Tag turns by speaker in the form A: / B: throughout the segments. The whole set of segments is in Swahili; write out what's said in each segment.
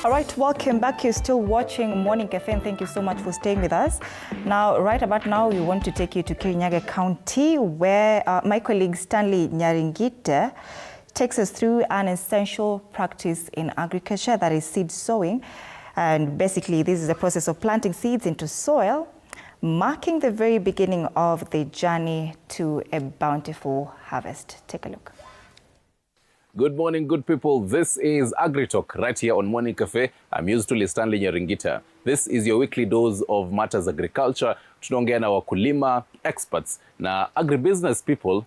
A: All right, welcome back. You're still watching Morning Cafe, and thank you so much for staying with us. Now, right about now, we want to take you to Kirinyaga County, where my colleague Stanley Nyaringita takes us through an essential practice in agriculture, that is seed sowing. And basically, this is the process of planting seeds into soil, marking the very beginning of the journey to a bountiful harvest. Take a look.
B: Good morning, good people. This is Agri-Talk right here on Morning Cafe. I'm used to Stanley Nyaringita. This is your weekly dose of matters agriculture. Tunaongea na wakulima, experts na agribusiness people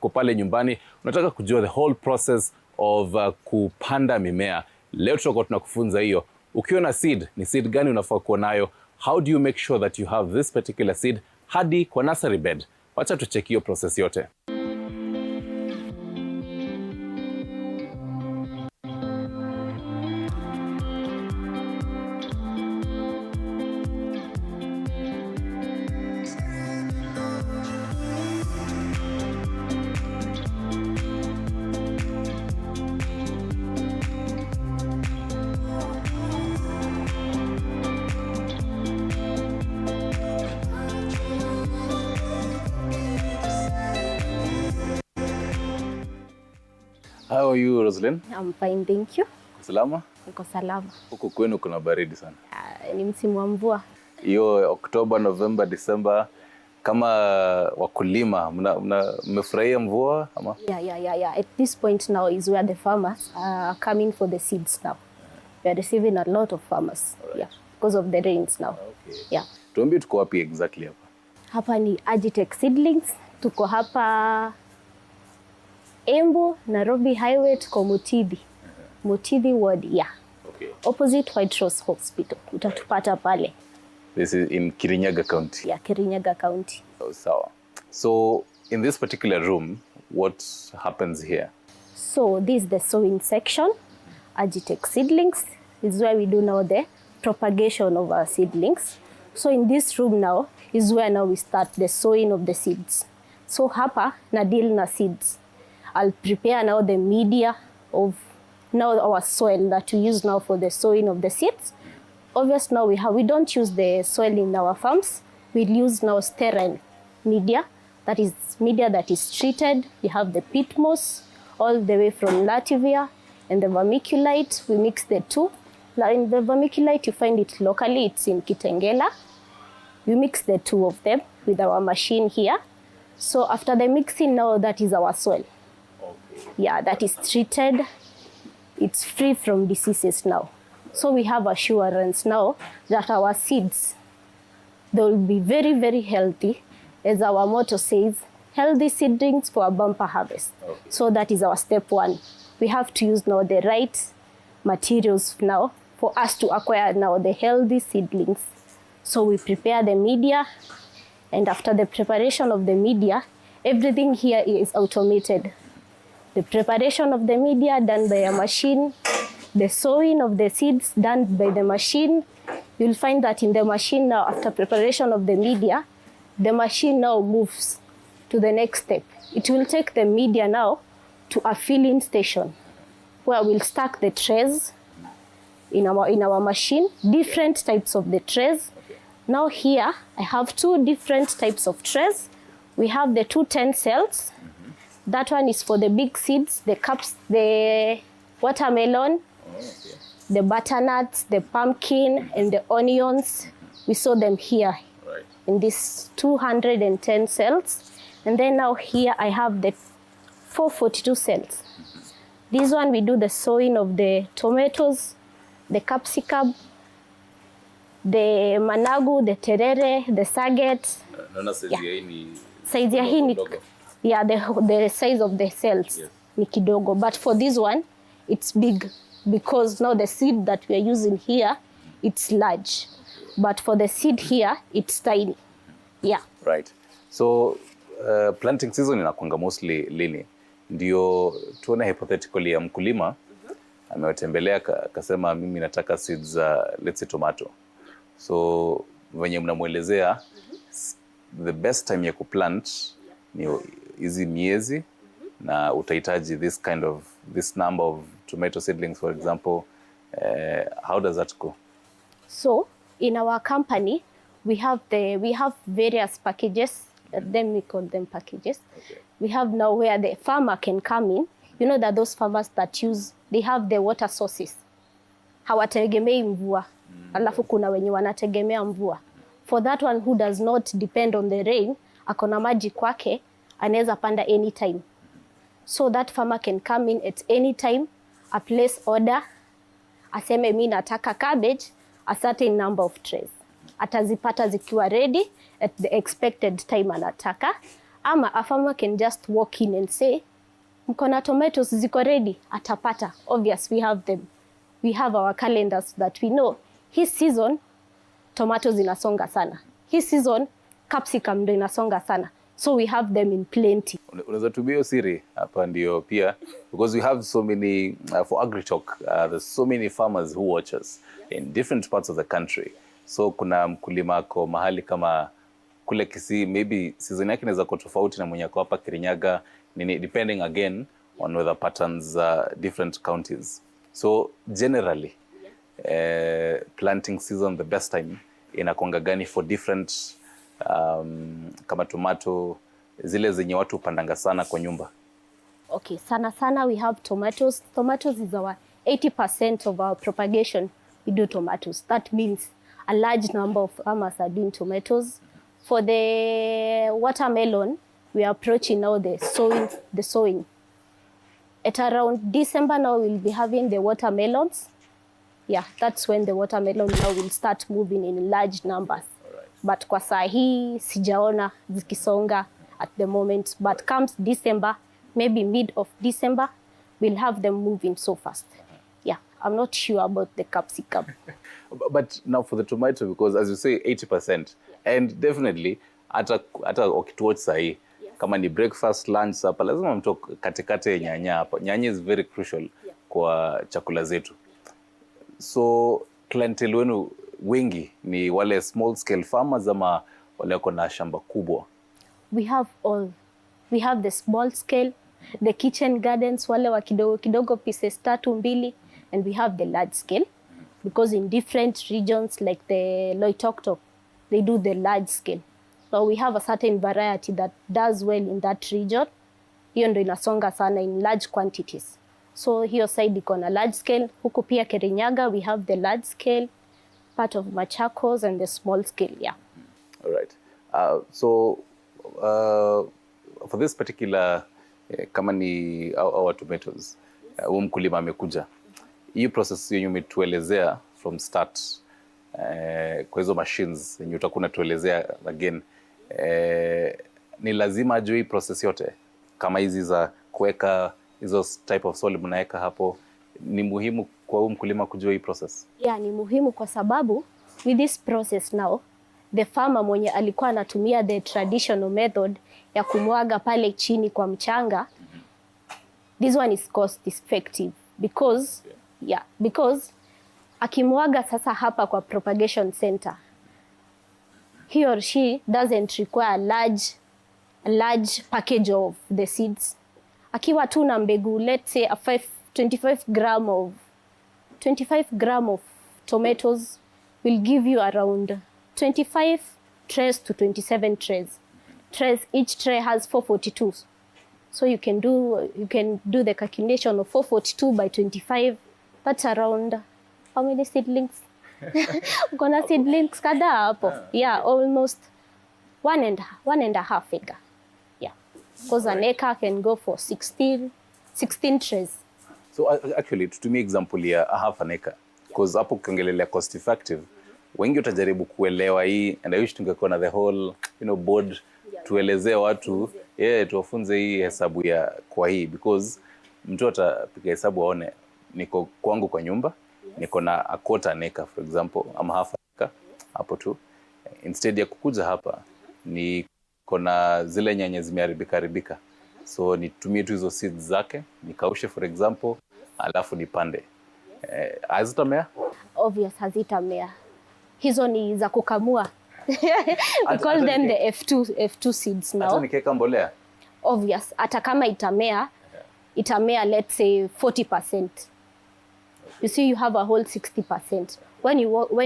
B: kupale nyumbani. Unataka kujua the whole process of kupanda mimea. Leo tutakuwa tunakufunza hiyo. Ukiona seed, ni seed gani unafaa kuwa nayo? How do you make sure that you have this particular seed hadi kwa nursery bed? Wacha tucheck hiyo process yote. How are you, Roslyn?
C: I'm fine, thank you.
B: Salama?
C: Niko salama.
B: Huko kwenu kuna baridi sana.
C: Ni msimu wa mvua.
B: Hiyo October, November, December, kama wakulima mmefurahia mvua ama?
C: Yeah. At this point now is where the farmers are coming for the seeds now. We are receiving a lot of farmers. Right. Yeah, because of the rains now.
B: Okay.
C: Yeah.
B: Tuambie tuko wapi exactly hapa?
C: Hapa ni Seedlings. Tuko hapa Embu, Nairobi Highway, tuko Mutidi. Mutidi Ward, yeah.
B: Okay.
C: Opposite White Rose Hospital. Utatupata pale.
B: This is in Kirinyaga County.
C: Yeah, Kirinyaga County.
B: Oh, sawa. So, in this particular room, what happens here?
C: So, this is the sowing section. Seedlings is where we do now the propagation of our seedlings. So, in this room now is where now we start the sowing of the seeds. So, hapa na deal na seeds. I'll prepare now the media of now our soil that we use now for the sowing of the seeds. Obviously now we don't use the soil in our farms. We use now sterile media, that is media that is treated. We have the peat moss all the way from Latvia, and the vermiculite, we mix the two. In the vermiculite you find it locally, it's in Kitengela. We mix the two of them with our machine here. So after the mixing now, that is our soil. Yeah, that is treated. It's free from diseases now. So we have assurance now that our seeds, they will be very, very healthy. As our motto says, healthy seedlings for a bumper harvest. Okay. So that is our step one. We have to use now the right materials now for us to acquire now the healthy seedlings. So we prepare the media, and after the preparation of the media, everything here is automated. The preparation of the media done by a machine, the sowing of the seeds done by the machine. You'll find that in the machine now, after preparation of the media, the machine now moves to the next step. It will take the media now to a filling station where we'll stack the trays in our machine, different types of the trays. Okay. Now here, I have two different types of trays. We have the 210 cells. That one is for the big seeds, the cups, the watermelon, the butternuts, the pumpkin, and the onions. We sow them here in these 210 cells. And then now here I have the 442 cells. This one we do the sowing of the tomatoes, the capsicum, the managu, the terere, the saget. Size ya hii ni yeah, the size of the cells ni kidogo, but for this one it's big because now the seed that we are using here, it's large, but for the seed here it's tiny. Yeah,
B: right. So planting season inakuanga mostly lini? Ndio tuone hypothetically ya mkulima amewatembelea akasema mimi nataka seeds za let's say tomato. So wenye mnamuelezea the best time ya kuplant ni hizi miezi na utahitaji this number of tomato seedlings for example How does that go?
C: So in our company, we have various packages. Then we call them packages.
B: Okay.
C: We have now where the farmer can come in. You know that those farmers that they have the water sources. Hawategemei mvua. Alafu kuna wenye wanategemea mvua. For that one who does not depend on the rain, akona maji kwake, anaweza panda anytime. So that farmer can come in at any time, a place order, aseme mimi nataka cabbage, a certain number of trays. Atazipata zikiwa ready at the expected time anataka. Ama a farmer can just walk in and say, mkona tomatoes ziko ready, atapata. Obvious, we have them. We have our calendars that we know. His season, tomatoes inasonga sana. His season, capsicum ndo inasonga sana. So we have them in plenty.
B: Unaweza tumia hiyo siri hapa ndio pia, because we have so many, for AgriTalk, there's so many farmers who watch us in different parts of the country. So kuna mkulima ako mahali kama kule Kisii, maybe season yake inaweza kuwa tofauti na mwenye ako hapa Kirinyaga, depending again on weather patterns, different counties. So generally, planting season, the best time inakuanga gani for different kama tomato, zile zenye watu upandanga sana kwa nyumba?
C: Okay, sana we have tomatoes. Tomatoes is our 80% of our propagation. We do tomatoes. That means a large number of farmers are doing tomatoes. For the watermelon, we are approaching now the sowing. At around December now we'll be having the watermelons. Yeah, that's when the watermelon now will start moving in large numbers.
B: Alright.
C: But kwa saa hii sijaona zikisonga at the moment. But comes December, maybe mid of December, we'll have them moving so fast. Yeah, I'm not sure about the capsicum.
B: But now for the tomato, because as you say, 80%, and definitely hata ukituwatch sahi, kama ni breakfast, lunch, hapa lazima mtoke katikate nyanya hapa. Nyanya is very crucial kwa chakula zetu. So clientele wenu wengi ni wale small scale farmers ama wale wako na shamba kubwa?
C: We have all. We have the small scale, the kitchen gardens, wale wa kidogo kidogo pieces 3-2, and we have the large scale. Because in different regions like the Loitoktok, they do the large scale. So we have a certain variety that does well in that region. Hiyo ndo inasonga sana in large quantities. So hiyo side iko na large scale. Huku pia Kirinyaga, we have the large scale, part of Machakos, and the small scale, yeah.
B: All right. So for this particular, kama ni our tomatoes, mkulima amekuja. Hii process yenye umetuelezea from start, kwa hizo machines yenye utakuwa unatuelezea again, ni lazima ajue hii process yote? Kama hizi za kuweka hizo type of soil mnaweka hapo, ni muhimu kwa huyu mkulima kujua hii process?
C: Yeah, ni muhimu kwa sababu with this process now, the farmer mwenye alikuwa anatumia the traditional method ya kumwaga pale chini kwa mchanga, this one is cost effective because because akimwaga sasa hapa kwa propagation center, he or she doesn't require a large package of the seeds. Akiwa tu na mbegu, let's say 25 gram of tomatoes will give you around 25 trays to 27 trays. Each tray has 442. So you can do the calculation of 442 by 25. That's around how many seedlings? Gonna seedlings kadhaa hapo. Yeah, almost one and a half acre. Yeah, because an acre can go for 16 trays.
B: So actually, tutumie example ya a half an acre, because hapo ukiongelelea cost effective, wengi utajaribu kuelewa hii, and I wish tungekuwa na the whole board tuelezee watu, tuwafunze hii hesabu ya kwa hii, because mtu atapiga hesabu aone niko kwangu kwa nyumba, niko na a quarter an acre for example, ama half an acre hapo tu. Instead ya kukuja hapa niko na zile nyanya zimeharibika, so nitumie tu hizo seeds zake, nikaushe for example, alafu nipande. Hazitamea?
C: Obvious, hazitamea. Hizo ni za kukamua. We call them the F2 seeds now.
B: Hata nikiweka mbolea?
C: Obvious, hata kama itamea, let's say 40%. You see, you have a whole 60%. When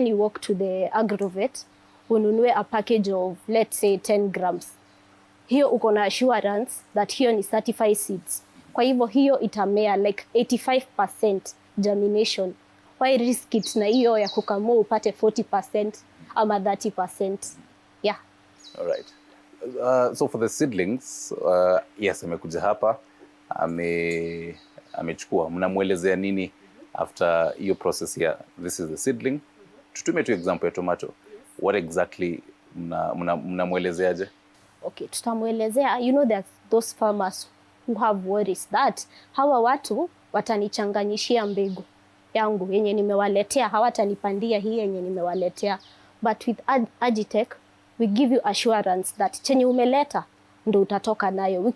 C: you walk to the agrovet, ununue a package of, let's say, 10 grams. Hiyo uko na assurance that hiyo ni certified seeds. Kwa hivyo hiyo itamea like 85% germination. Why risk it na hiyo ya kukamua upate 40% ama 30%? Yeah.
B: All right. So for the seedlings, yes, amekuja hapa, amechukua. Mnamuelezea nini after hiyo process here? This is the seedling. Tutumie tu example ya tomato. What exactly mnamuelezeaje?
C: Okay, tutamuelezea, you know, there's those farmers who have worries that hawa watu watanichanganyishia mbegu yangu yenye nimewaletea, hawatanipandia hii yenye nimewaletea. But with Agitech, we give you assurance that chenye umeleta ndo utatoka nayo. We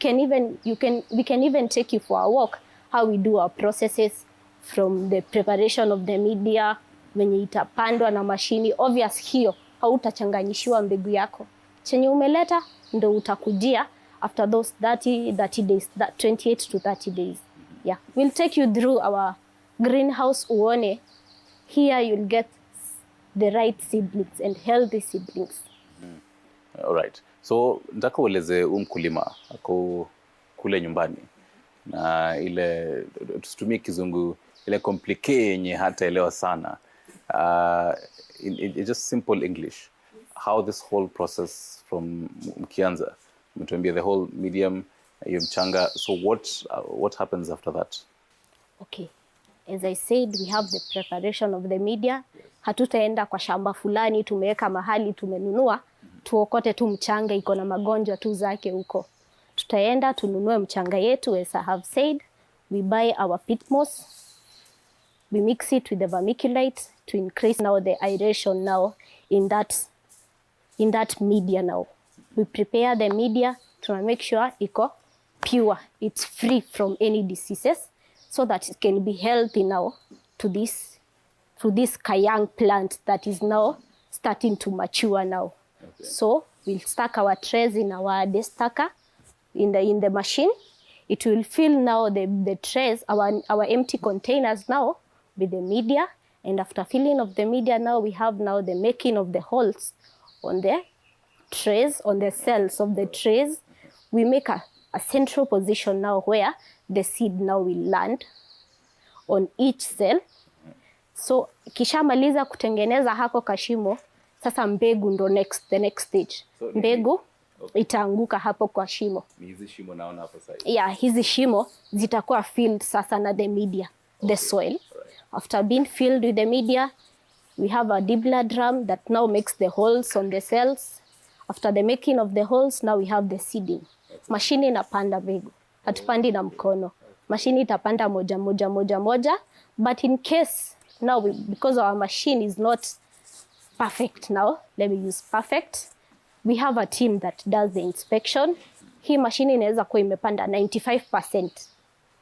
C: can even take you for a walk, how we do our processes from the preparation of the media, wenye itapandwa na mashini. Obvious hiyo, hautachanganyishiwa mbegu yako. Chenye umeleta ndo utakujia after those 30 days, 28 to 30 days. Yeah, we'll take you through our greenhouse uone. Here you'll get the right seedlings and healthy seedlings.
B: All right. So nataka ueleze mkulima ako kule nyumbani na ile tusitumie kizungu ile complicated yenye hata elewa sana. In just simple English, how this whole process from mkianza, mtuambia the whole medium, hiyo mchanga, so what happens after that?
C: Okay. As I said, we have the preparation of the media. Hatutaenda kwa shamba fulani tumeweka mahali tumenunua, tuokote tu mchanga iko na magonjwa tu zake huko. Tutaenda tununue mchanga yetu, as I have said, we buy our peat moss, we mix it with the vermiculite to increase now the aeration now in that media now. We prepare the media to make sure iko pure, it's free from any diseases, so that it can be healthy now to this young plant that is now starting to mature now. Okay. So we'll stack our trays in our destacker in the machine. It will fill now the trays, our empty containers now with the media. And after filling of the media now, we have now the making of the holes on the trays, on the cells of the trays. We make a central position now where the seed now will land on each cell. So kishamaliza kutengeneza hako kashimo, sasa mbegu ndo the next stage. So, mbegu itaanguka hapo kwa shimo.
B: Ni hizi shimo naona hapo sasa.
C: Yeah, hizi shimo zitakuwa filled sasa na the media, the soil. Right. After being filled with the media, we have a dibbler drum that now makes the holes on the cells. After the making of the holes, now we have the seeding. Okay. Mashini inapanda mbegu. Hatupandi na mkono. Mashini itapanda moja. But in case now, because our machine is not perfect now, let me use perfect, we have a team that does the inspection. Hii machine inaweza kuwa imepanda 95%.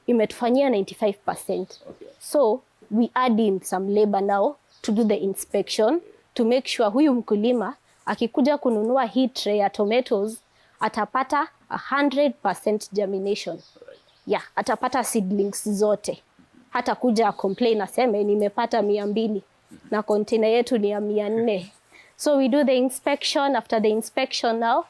C: Imetufanyia 95%. Okay. So we add in some labor now to do the inspection to make sure huyu mkulima akikuja kununua hii tray ya tomatoes atapata 100% germination. Yeah, atapata seedlings zote. Hata kuja complain aseme nimepata 200 na container yetu ni ya 400. So we do the inspection. After the inspection now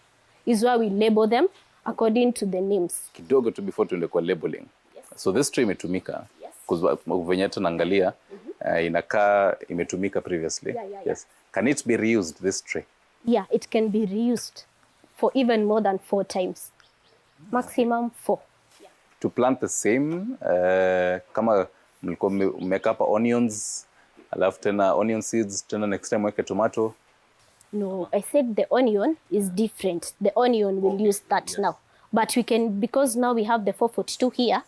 C: is where we label them according to the names.
B: Kidogo tu before tuende kwa labeling. Yes. So this tray imetumika. Yes. Because venye hata naangalia inakaa imetumika previously. Yeah. Yes. Can it be reused, this tray?
C: Yeah, it can be reused for even more than 4 times. Maximum 4.
B: To plant the same, kama mlikuwa mmeka hapa onions, alafu tena onion seeds, tena next time weke tomato?
C: No, I said the onion is different. The onion will use that now. But we can, because now we have the 442 here,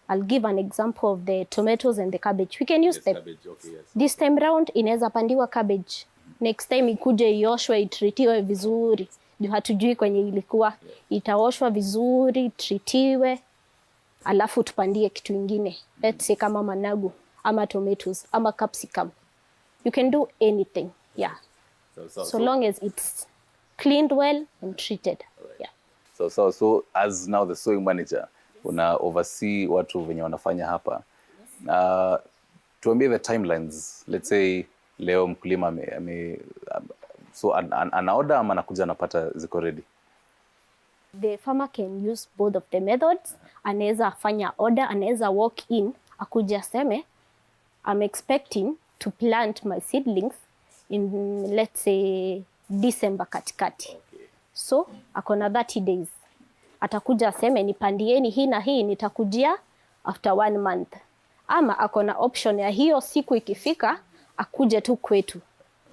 C: I'll give an example of the tomatoes and the cabbage. We can use them. Cabbage, okay, yes. This time round, inaweza pandiwa cabbage. Next time ikuje ioshwe, itritiwe vizuri. Juu hatujui kwenye ilikuwa. Itaoshwa vizuri, itritiwe. Alafu tupandie kitu ingine. Let's say kama managu, ama tomatoes, ama capsicum. You can do anything, yeah. So long as it's cleaned well and treated, right. Yeah.
B: So as now the sowing manager, una oversee watu venye wanafanya hapa. tuambie the timelines. Let's say leo mkulima so ana order ama anakuja anapata ziko ready?
C: The farmer can use both of the methods. Anaweza fanya order, anaweza walk in, akuja aseme, I'm expecting to plant my seedlings in, let's say, December katikati. Okay. So, akona 30 days. Atakuja aseme, nipandieni hii na hii, nitakujia after 1 month. Ama akona option ya hiyo siku ikifika, akuje tu kwetu,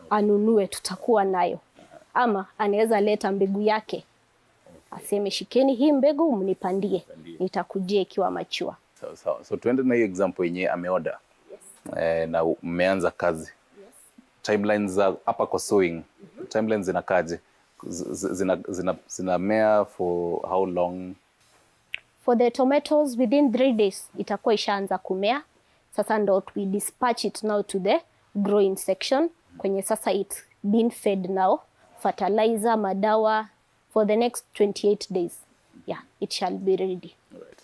C: anunue, tutakuwa nayo. Ama anaweza leta mbegu yake. Aseme shikeni hii mbegu mnipandie, nitakujia ikiwa mature.
B: So tuende na hiyo example yenye ameorder. Yes. Na mmeanza kazi. Yes. Timelines za hapa kwa sowing. Timelines zinakaje? Zinamea for how long?
C: For the tomatoes within 3 days itakuwa ishaanza kumea. Sasa ndo we dispatch it now to the growing section. Kwenye sasa it's been fed now. Fertilizer, madawa. For the next 28 days, yeah, it shall be ready.
B: Right.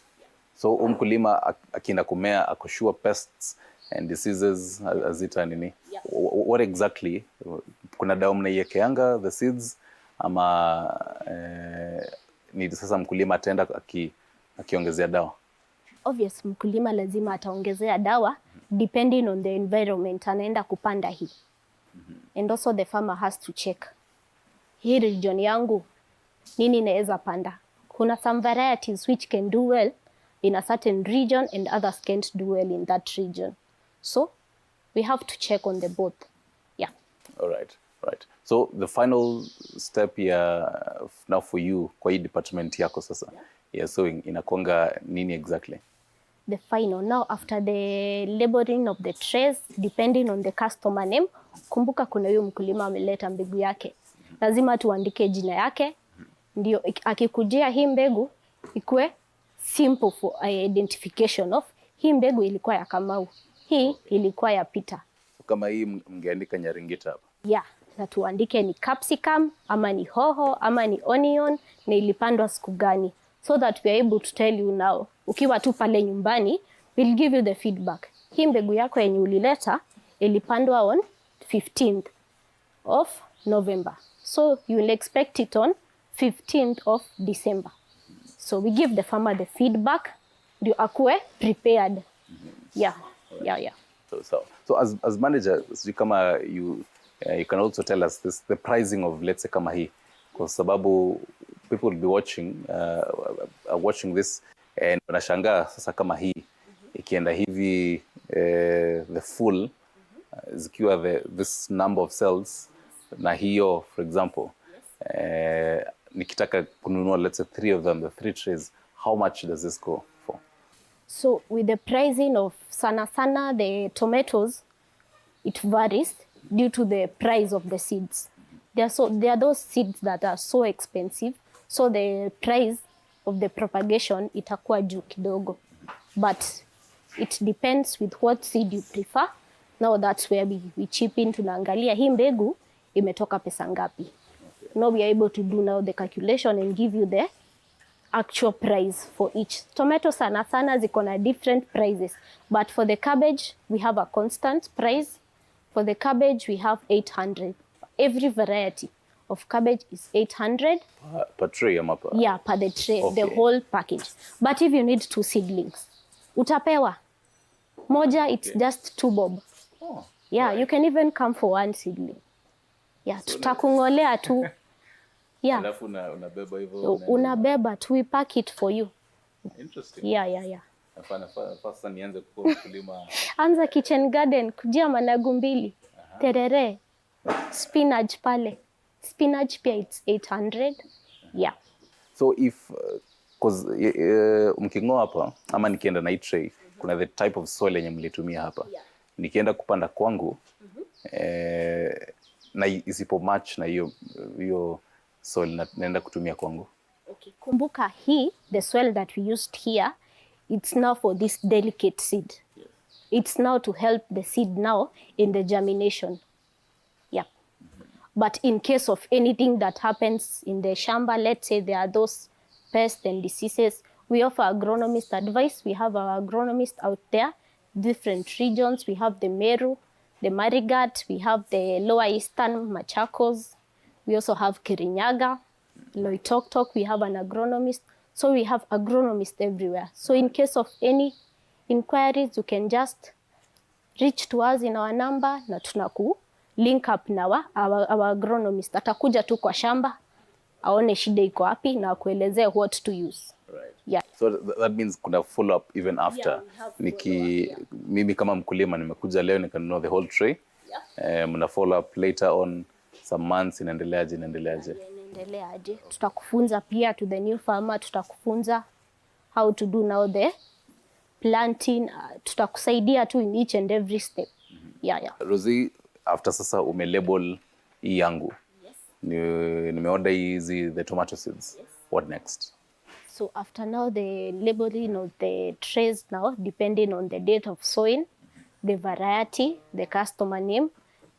B: So mkulima akienda kumea akoshua pests and diseases azita nini? Yeah. What exactly? Kuna dawa mnaiekeanga the seeds ama ni sasa mkulima ataenda akiongezea dawa?
C: Obvious, mkulima lazima ataongezea dawa depending on the environment anaenda kupanda hii. And also the farmer has to check. Hii region yangu nini naweza panda? Kuna some varieties which can do well in a certain region and others can't do well in that region. So we have to check on the both. Yeah.
B: All right. Right. So the final step here now for you kwa hii department yako sasa. Yeah, sowing inakuanga nini exactly?
C: The final now after the labeling of the trays depending on the customer name. Kumbuka kuna huyo mkulima ameleta mbegu yake. Lazima tuandike jina yake. Ndio akikujia hii mbegu ikue simple for identification of hii mbegu ilikuwa ya Kamau, hii ilikuwa ya Peter.
B: Kama hii mngeandika Nyaringita hapa.
C: Yeah, na tuandike ni capsicum ama ni hoho ama ni onion na ilipandwa siku gani, so that we are able to tell you now. Ukiwa tu pale nyumbani, we'll give you the feedback. Hii mbegu yako yenye ulileta ilipandwa on 15th of November. So you will expect it on 15th of December. So we give the farmer the feedback, ndio akue prepared. Yeah, yeah.
B: So as manager, kama you can also tell us the pricing of, let's say, kama hii, kwa sababu people will be watching this and wanashangaa sasa kama hii ikienda hivi the full zikiwa this number of cells na hiyo, for example, nikitaka kununua, let's say, 3 of them, the 3 trays, how much does this go for?
C: So with the pricing of sana the tomatoes, it varies due to the price of the seeds. There are those seeds that are so expensive, so the price of the propagation itakuwa juu kidogo. But it depends with what seed you prefer. Now that's where we chip in, tunaangalia hii mbegu imetoka pesa ngapi. Now we are able to do now the calculation and give you the actual price for each. Tomato sana ziko na different prices, but for the cabbage we have a constant price. For the cabbage we have 800. Every variety of cabbage is 800
B: per tray ama per?
C: Yeah, per the tray, okay. The whole package. But if you need 2 seedlings, utapewa moja, it's just 2 bob. Oh, yeah, right. You can even come for 1 seedling. Yeah, so tutakungolea tu. Yeah.
B: Alafu unabeba hivyo.
C: Unabeba tu, we pack it for you.
B: Interesting.
C: Yeah.
B: Sasa nianze kuwa mkulima.
C: Anza kitchen garden, kujia managu 2. Terere. Spinach pale. Spinach pia it's 800. Yeah.
B: So if cause mkingoa hapa ama nikienda na hii tray, kuna the type of soil yenye mlitumia hapa. Yeah. Nikienda kupanda kwangu na isipo match na hiyo soil naenda kutumia kwangu.
C: Okay. Kumbuka hii, the soil that we used here, it's now for this delicate seed. Yes. It's now to help the seed now in the germination. Yeah. But in case of anything that happens in the shamba, let's say there are those pests and diseases, we offer agronomist advice. We have our agronomist out there. different regions. We have the Meru, the Marigat, we have the Lower Eastern Machakos. We also have Kirinyaga, Loitoktok, we have an agronomist. So we have agronomists everywhere. So in case of any inquiries, you can just reach to us in our number na tunaku link up na our agronomist. Atakuja tu kwa shamba, aone shida iko wapi na kuelezea what to use.
B: Right.
C: Yeah.
B: So that means kuna follow up even after.
C: Yeah,
B: mimi kama mkulima nimekuja leo nikanunua the whole tray. Yeah. Mna follow up later on some months inaendeleaje?
C: Inaendeleaje. Tutakufunza pia to the new farmer, tutakufunza how to do now the planting, tutakusaidia tu in each and every step. Yeah.
B: Rosie, after sasa umelabel hii yangu.
C: Yes.
B: Nimeorder hizi the tomato seeds. Yes. What next?
C: So after now the labeling of the trays now, depending on the date of sowing, the variety, the customer name,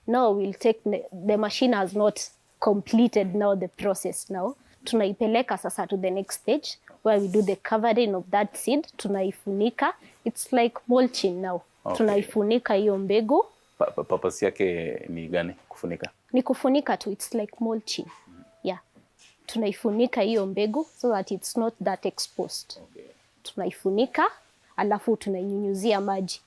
C: now we'll take, the machine has not completed now the process now. Tunaipeleka sasa to the next stage where we do the covering of that seed. Tunaifunika. It's like mulching now. Okay. Tunaifunika hiyo mbegu.
B: Purpose yake ni gani kufunika? Ni
C: kufunika tu. It's like mulching. Yeah. Tunaifunika hiyo mbegu so that it's not that exposed. Okay. Tunaifunika alafu tunainyunyuzia maji.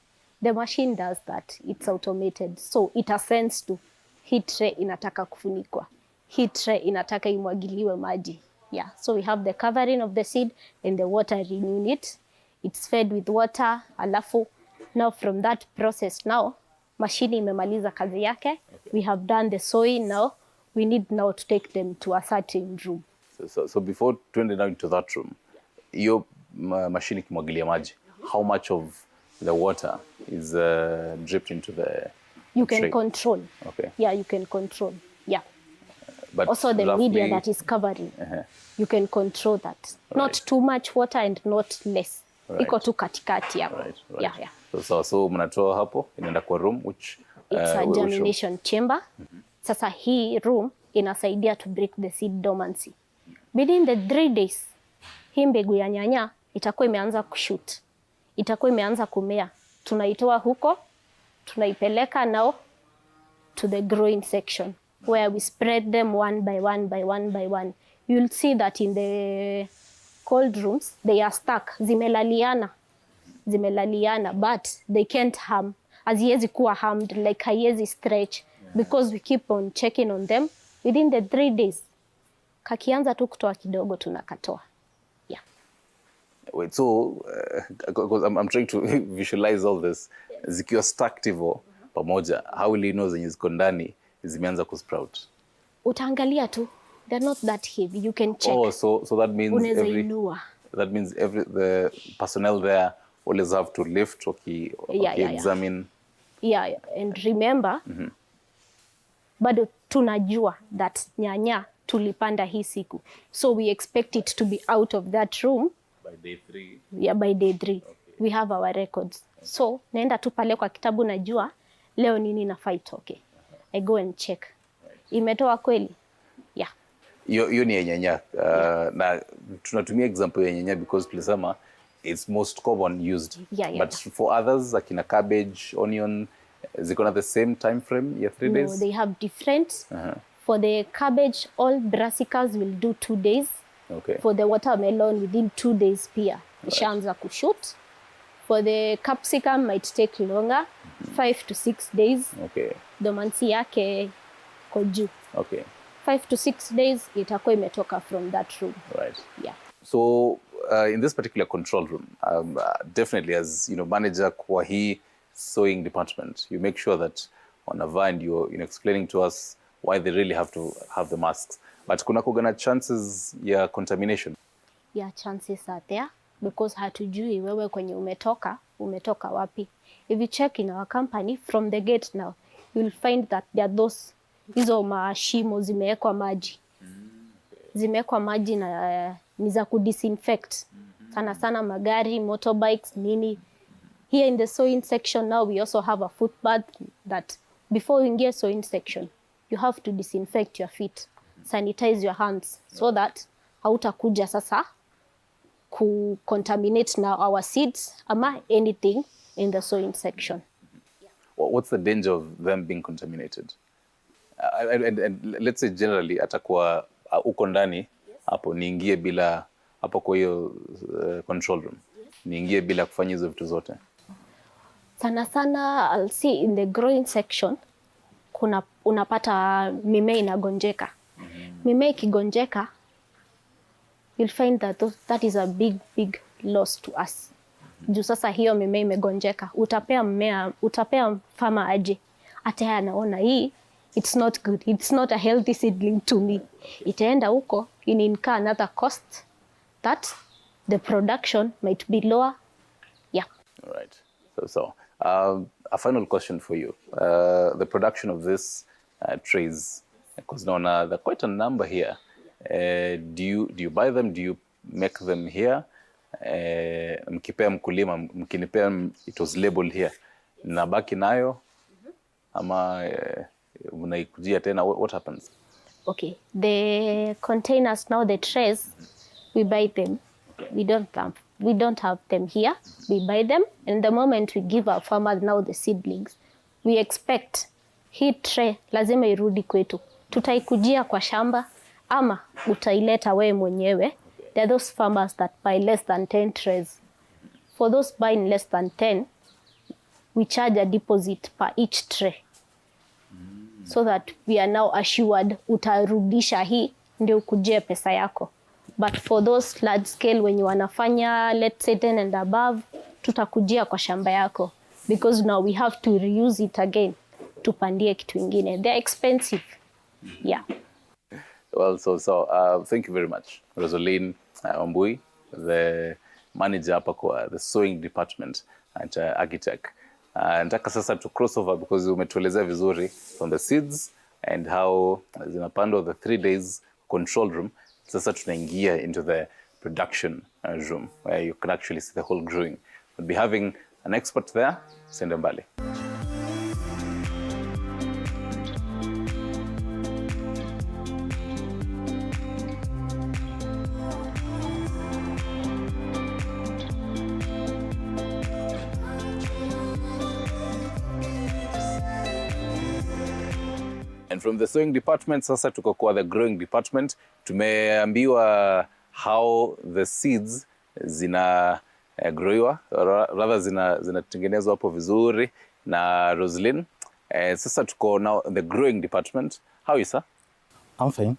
C: The machine does that. It's automated. So it ascends to hii tray inataka kufunikwa. Hii tray inataka imwagiliwe maji. Yeah. So we have the covering of the seed and the watering unit. It's fed with water. Alafu now from that process now, machine imemaliza kazi yake. Okay. We have done the sowing now. We need now to take them to a certain room.
B: So before tuende now into that room, hiyo machine ikimwagilia maji, how much of the water is dripped into the
C: You can
B: tray?
C: Control.
B: Okay.
C: Yeah, you can control. Yeah.
B: But
C: also the
B: roughly,
C: media that is covering. You can control that. Right. Not too much water and not less. Right. Iko tu katikati hapo.
B: Right.
C: Yeah.
B: So mnatoa hapo inaenda kwa room which
C: it's a germination chamber. Sasa hii room inasaidia to break the seed dormancy. Within the 3 days, hii mbegu ya nyanya itakuwa imeanza kushoot. Itakuwa imeanza kumea. Tunaitoa huko, tunaipeleka now to the growing section where we spread them one by one. You'll see that in the cold rooms, they are stuck. Zimelaliana, but they can't harm. Haziwezi kuwa harmed, like haiwezi stretch, because we keep on checking on them. Within the 3 days, kakianza tu kutoa kidogo tunakatoa. Yeah.
B: Wait, so because I'm trying to visualize all this. Zikiwa stuck tivo pamoja, how will you know zenye ziko ndani zimeanza kusprout?
C: Utaangalia tu. They're not that heavy. You can check.
B: Oh, so that means every the personnel there always have to lift examine.
C: Yeah, and remember, bado tunajua that nyanya tulipanda hii siku. So we expect it to be out of that room
B: by day 3.
C: Yeah, by day 3. Okay. We have our records. Okay. So naenda tu pale kwa kitabu najua leo nini nafaa itoke. I go and check. Right. Imetoa kweli? Yeah.
B: Hiyo ni nyanya. Na tunatumia example ya nyanya because tulisema it's most common used.
C: Yeah.
B: But for others, like cabbage, onion, is it gonna the same time frame? Yeah, 3 days?
C: No, they have different. For the cabbage, all brassicas will do 2 days.
B: Okay. For
C: the watermelon, within 2 days pia ishaanza kushoot. For the capsicum, might take longer, 5 to 6 days.
B: Okay.
C: Dormancy yake ko juu.
B: Okay.
C: 5 to 6 days itakuwa imetoka from that room.
B: Right.
C: Yeah.
B: So in this particular control room, definitely as manager kwa hii sowing department, you make sure that on a vine you're explaining to us why they really have to have the masks. But kuna kugana chances ya contamination?
C: Yeah, chances are there because hatujui wewe kwenye umetoka wapi. If you check in our company from the gate now, you'll find that there are those hizo mashimo zimewekwa maji. Zimewekwa maji na ni za kudisinfect. Sana magari, motorbikes, nini. Here in the sowing section now we also have a footbath that before you get sowing section, you have to disinfect your feet, sanitize your hands so that hautakuja sasa contaminate now our seeds ama anything in the sowing section.
B: What's the danger of them being contaminated? And let's say generally atakuwa uko ndani hapo niingie bila hapo kwa hiyo control room. Niingie bila kufanya hizo vitu zote.
C: Sana I'll see in the growing section unapata mimea inagonjeka. Mimea ikigonjeka, you'll find that is a big loss to us. Juu sasa hiyo mimea imegonjeka, utapea farmer aje. Hata yeye anaona hii it's not good, it's not a healthy seedling to me. Itaenda huko in incur another cost that the production might be lower. Yeah.
B: All right. So a final question for you. The production of this trays, because now there are quite a number here. Do you buy them? Do you make them here? Mkipea mkulima, mkinipea it was labeled here. Nabaki nayo ama mnaikujia tena, what happens?
C: Okay, the containers now, the trays, we buy them. We don't have them here. We buy them, and the moment we give our farmers now the seedlings, we expect hii tray lazima irudi kwetu. Tutaikujia kwa shamba ama utaileta wewe mwenyewe. There are those farmers that buy less than 10 trays. For those buying less than 10, we charge a deposit per each tray. So that we are now assured utarudisha hii ndio ukujie pesa yako. But for those large scale when you wanafanya let's say 10 and above, tutakujia kwa shamba yako because now we have to reuse it again tupandie kitu ingine. They're expensive. Yeah.
B: Well, thank you very much, Rosaline Ombui, the manager hapa kwa the sowing department at Agritech. Nataka sasa to cross over because umetuelezea vizuri from the seeds and how zinapandwa the 3 days control room. Sasa tunaingia into the production room where you can actually see the whole growing. We'll be having an expert there, sende mbali. And from the sowing department, sasa tuko kwa the growing department. Tumeambiwa how the seeds zina growiwa, rather zinatengenezwa hapo vizuri na Rosaline. Sasa tuko now the growing department. How are you, sir?
D: I'm fine.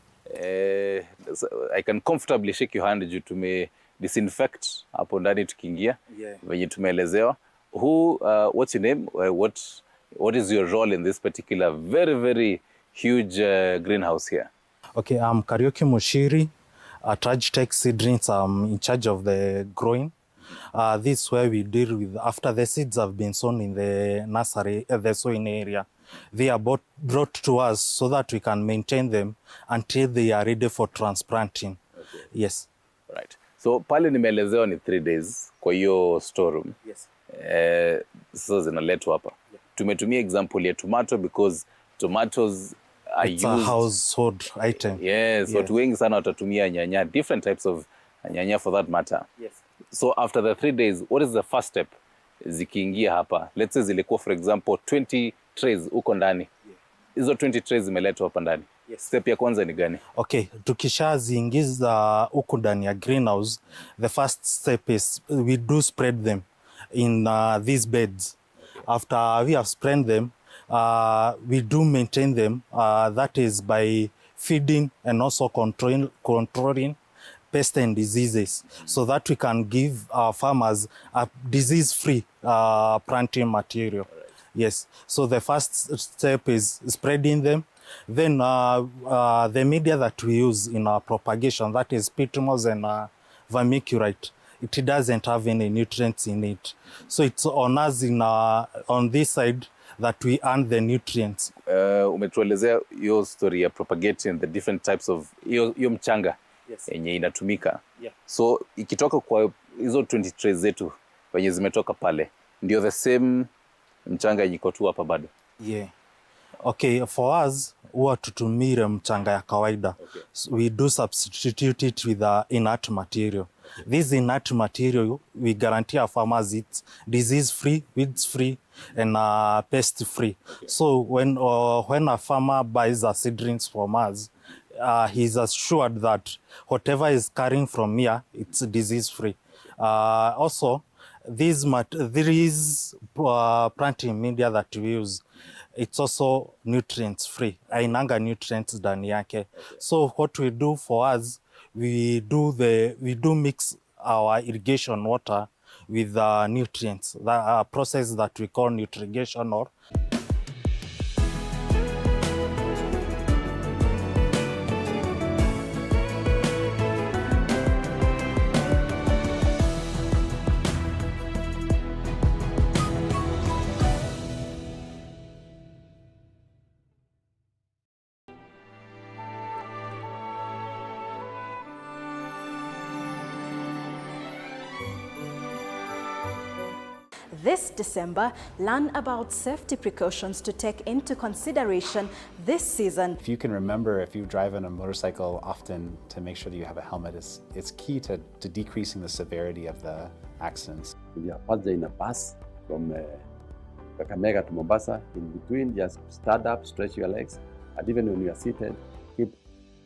B: I can comfortably shake your hand juu tume disinfect hapo ndani tukiingia. Venye tumeelezewa. What's your name? What is your role in this particular very huge greenhouse here?
D: Okay, I'm Kariuki Mushiri at Agritech Seedlings. I'm in charge of the growing. This is where we deal with after the seeds have been sown in the nursery, the sowing area. They are brought to us so that we can maintain them until they are ready for transplanting. Okay. Yes.
B: Right. So pale nimeelezewa ni 3 days kwa hiyo storeroom.
D: Yes.
B: Sasa zinaletwa hapa. Yeah. Tumetumia example ya tomato because tomatoes are
D: it's used. A household item.
B: Yes, watu wengi sana watatumia nyanya, different types of nyanya for that matter.
D: Yes.
B: So after the 3 days, what is the first step? Zikiingia hapa, let's say zilikuwa for example 20 trays uko ndani. Hizo 20 trays zimeletwa hapa ndani. Yes. Step ya kwanza ni gani?
D: Okay, tukishaziingiza huko ndani ya greenhouse, the first step is we do spread them in these beds. After we have spread them, we do maintain them, that is by feeding and also controlling pests and diseases, so that we can give our farmers a disease-free planting material. Right. Yes, so the first step is spreading them. Then the media that we use in our propagation, that is pitumos and vermiculite, it doesn't have any nutrients in it. So it's on us on this side that we earn the nutrients.
B: Umetuelezea hiyo story ya propagating the different types of hiyo mchanga yenye inatumika. Yeah. So ikitoka kwa hizo 20 trays zetu wenye zimetoka pale, ndio the same mchanga iko tu hapa bado?
D: Yeah. Okay, for us huwa tutumire mchanga ya kawaida. Okay. So we do substitute it with inert material. This inert material, we guarantee our farmers it's disease-free, weeds-free, and pest-free. So when a farmer buys a seedlings from us, he's assured that whatever is carrying from here, it's disease-free. Also, there is planting media that we use. It's also nutrients free. Ainanga nutrients ndani yake. So what we do for us, we do mix our irrigation water with nutrients. The process that we call nutrition or
E: This December, learn about safety precautions to take into consideration this season.
F: If you can remember, if you drive on a motorcycle often, to make sure that you have a helmet, it's key to decreasing the severity of the accidents.
G: If you are passing in a bus from Kakamega to Mombasa, in between, just stand up, stretch your legs, and even when you are seated, keep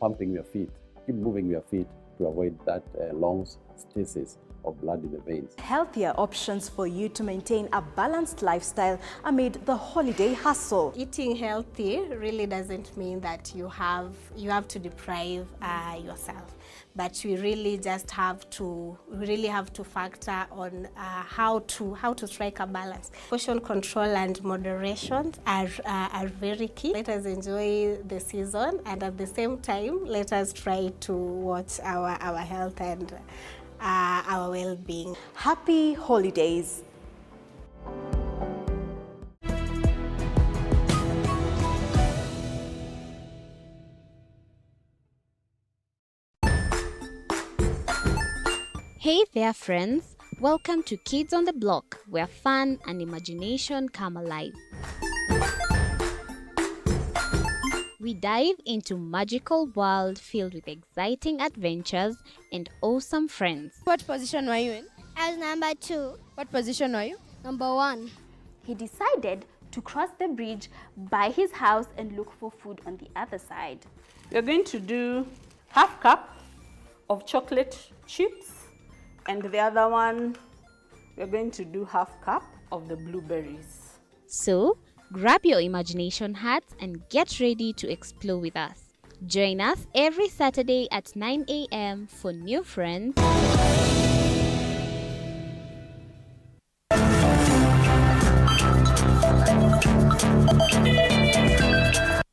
G: pumping your feet, keep moving your feet to avoid that long stasis of blood in the veins.
E: Healthier options for you to maintain a balanced lifestyle amid the holiday hustle.
H: Eating healthy really doesn't mean that you have to deprive yourself, but we really just have to factor on how to strike a balance. Portion control and moderation are very key. Let us enjoy the season, and at the same time, let us try to watch our health and our well-being.
E: Happy holidays.
I: Hey there friends, welcome to Kids on the Block, where fun and imagination come alive. We dive into magical world filled with exciting adventures and awesome friends.
J: What position were you in?
K: I was number 2.
J: What position were you?
K: Number 1.
C: He decided to cross the bridge by his house and look for food on the other side.
L: We're going to do half cup of chocolate chips, and the other one, we're going to do half cup of the blueberries.
I: So, grab your imagination hats and get ready to explore with us. Join us every Saturday at 9 a.m. for new friends,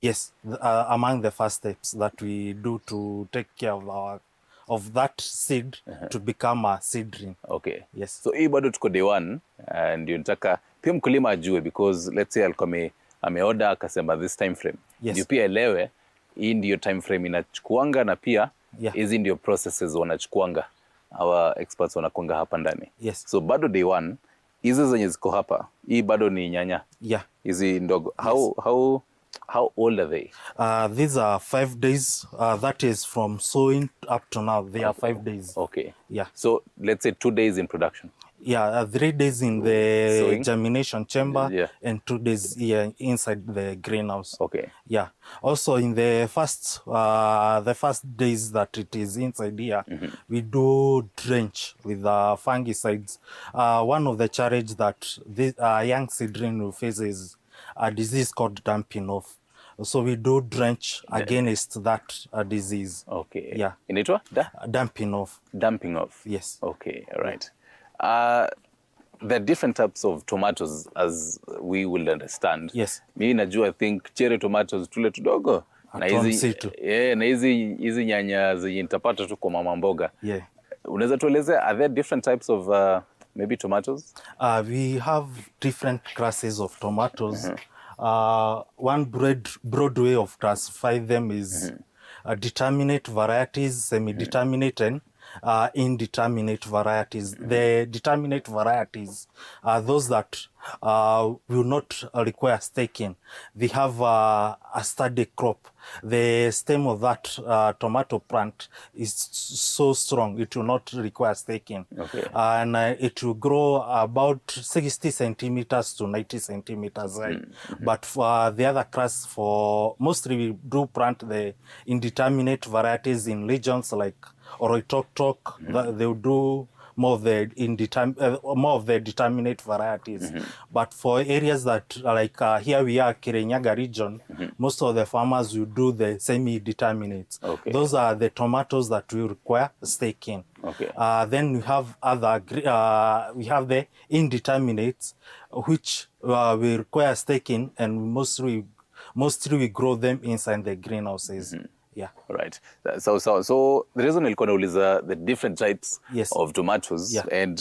D: yes, among the first steps that we do to take care of that seed to become a seedling.
B: Okay.
D: Yes.
B: So hii bado tuko day 1 ndio nataka pia mkulima ajue, because let's say alikuwa ameorder akasema this time frame.
D: Yes.
B: Ndio pia elewe hii ndio time frame inachukuanga, na pia hizi ndio processes wanachukuanga. Our experts wanakuanga hapa ndani.
D: Yes.
B: So bado day 1 hizi zenye ziko hapa, hii bado ni nyanya.
D: Yeah.
B: Hizi ndogo. How old are they?
D: These are 5 days. That is from sowing up to now. They are 5 days.
B: Okay.
D: Yeah.
B: So let's say 2 days in production.
D: Yeah, 3 days in the
B: Sowing?
D: germination chamber, and 2 days here inside the greenhouse.
B: Okay.
D: Yeah. Also in the first days that it is inside here, we do drench with fungicides. One of the challenge that this young seedling will face is a disease called damping off. So we do drench against that disease.
B: Okay.
D: Yeah.
B: Inaitwa?
D: Damping off.
B: Damping off.
D: Yes.
B: Okay, all right. There are different types of tomatoes, as we will understand.
D: Yes.
B: Mimi najua, I think cherry tomatoes tule tudogo. Na hizi nyanya zenye nitapata tu kwa mama mboga.
D: Yeah.
B: Unaweza tuelezea, are there different types of maybe tomatoes?
D: We have different classes of tomatoes. One broad way of classify them is determinate varieties, semi-determinate, and indeterminate varieties. The determinate varieties are those that will not require staking. They have a sturdy crop. The stem of that tomato plant is so strong, it will not require staking.
B: Okay.
D: And it will grow about 60 centimeters to 90 centimeters high. But for the other crops, for mostly we do plant the indeterminate varieties in regions like Oroitoktok. They will do more of the determinate varieties. But for areas that like here we are, Kirinyaga region, most of the farmers will do the semi-determinates.
B: Okay.
D: Those are the tomatoes that will require staking.
B: Okay.
D: Then we have we have the indeterminates, which will require staking, and mostly we grow them inside the greenhouses. Yeah.
B: Right. So the reason nilikuwa nauliza the different types of tomatoes, and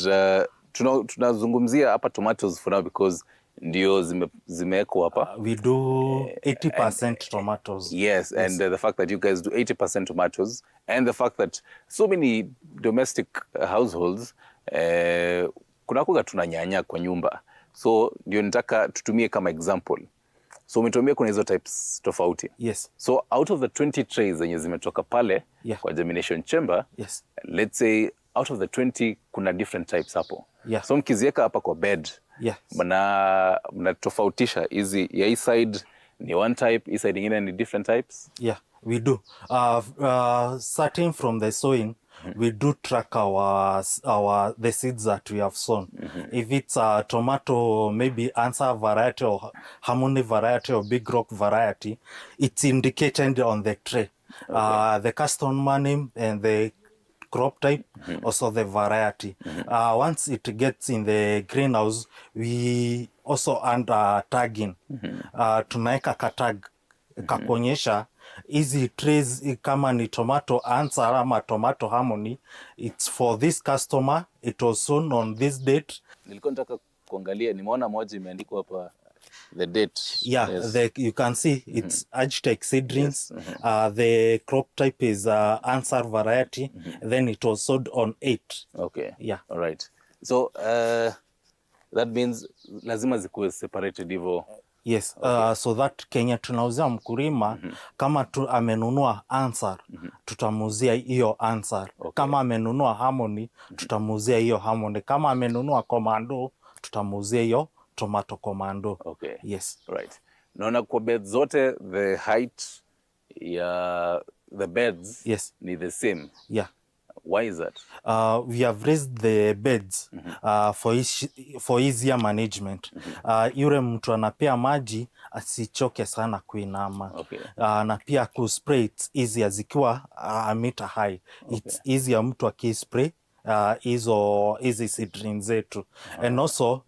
B: tunazungumzia hapa tomatoes for now because ndio zimewekwa hapa.
D: We do 80% tomatoes.
B: Yes, and the fact that you guys do 80% tomatoes, and the fact that so many domestic households kunakuwa tuna nyanya kwa nyumba, so ndio nitaka tutumie kama example. So umetumia kuna hizo types tofauti.
D: Yes.
B: So out of the 20 trays zenye zimetoka pale kwa germination chamber, let's say out of the 20 kuna different types hapo. So mkiziweka hapa kwa bed, mnatofautisha hizi ya hii side ni one type, hii side ingine ni different types?
D: Yeah, we do. Starting from the sowing, we do track the seeds that we have sown. If it's a tomato, maybe answer variety or harmony variety or big rock variety, it's indicated on the tray. The customer name and the crop type, also the variety. Once it gets in the greenhouse, we also add tagging. Tunaeka katag kakuonyesha hizi trays kama ni tomato answer ama tomato harmony, it's for this customer, it was sown on this date.
B: Nilikuwa nataka kuangalia, nimeona moja imeandikwa hapa the date.
D: Yeah, you can see it's Agitech seedlings. The crop type is answer variety. Then it was sold on 8.
B: Okay.
D: Yeah.
B: All right. So that means lazima zikuwe separated hivyo.
D: Yes. So that Kenya tunauzia mkulima kama amenunua answer, tutamuzia hiyo answer. Kama amenunua harmony, tutamuzia hiyo harmony. Kama amenunua commando, tutamuzia hiyo tomato commando.
B: Okay.
D: Yes.
B: Right. Naona kwa beds zote the height ya the beds ni the same.
D: Yeah.
B: Why is that?
D: We have raised the beds for easier management. Yule mtu anapea maji asichoke sana kuinama. Na pia kuspray it's easier zikiwa a meter high. It's easier mtu akispray hizi seedlings zetu. And also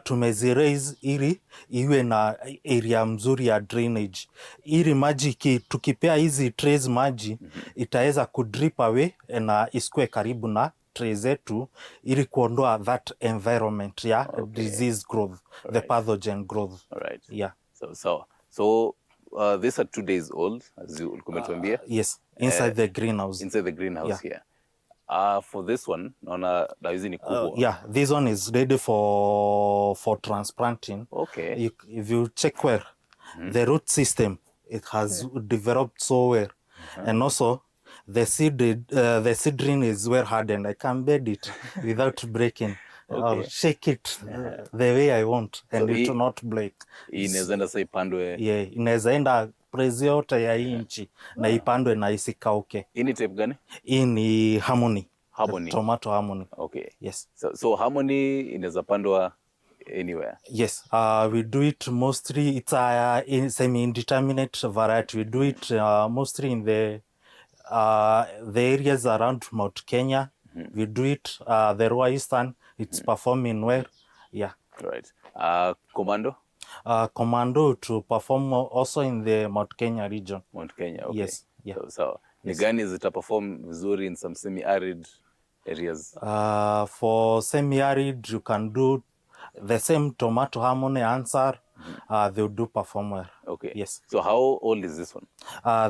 D: tumeziraise ili iwe na area mzuri ya drainage. Ili maji tukipea hizi trays maji itaweza kudrip away na isikue karibu na tray zetu ili kuondoa that environment disease growth, the pathogen growth.
B: Right.
D: Yeah.
B: So these are 2 days old as you umetuambia?
D: Yes, inside the greenhouse.
B: Inside the greenhouse here. For this one, naona hizi ni kubwa.
D: Yeah, this one is ready for transplanting.
B: Okay.
D: If you check where the root system, it has developed so well. And also the seedling is well hardened. I can bed it without breaking. I'll shake it the way I want and so it will not break.
B: Inaweza enda sasa ipandwe.
D: Yeah, inaweza enda prezi yote ya inchi na ipandwe na isikauke.
B: Hii ni type gani?
D: Hii ni harmony.
B: Harmony.
D: Tomato harmony.
B: Okay.
D: Yes.
B: So harmony inaweza pandwa anywhere?
D: Yes. We do it mostly, it's a semi-indeterminate variety. We do it mostly in the areas around Mount Kenya. We do it the Rural Eastern. It's performing well. Yeah.
B: Right. Commando?
D: Commando to perform also in the Mount Kenya region.
B: Mount Kenya, okay.
D: Yes. Yeah.
B: So ni gani zita perform vizuri in some semi-arid areas?
D: For semi-arid, you can do the same tomato harmony answer. They'll do perform well.
B: Okay.
D: Yes.
B: So how old is this one?